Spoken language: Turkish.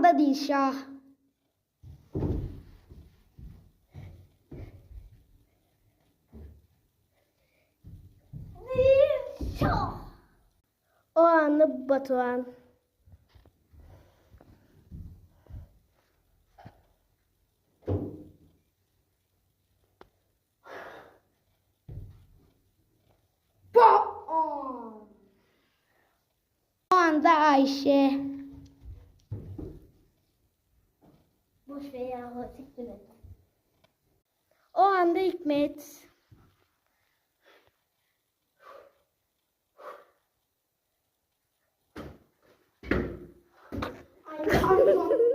anda Dilşah. Dilşah. O anda Batuhan. O anda Ayşe. Boş ver ya. Siktir et. O anda Hikmet. Ay, pardon.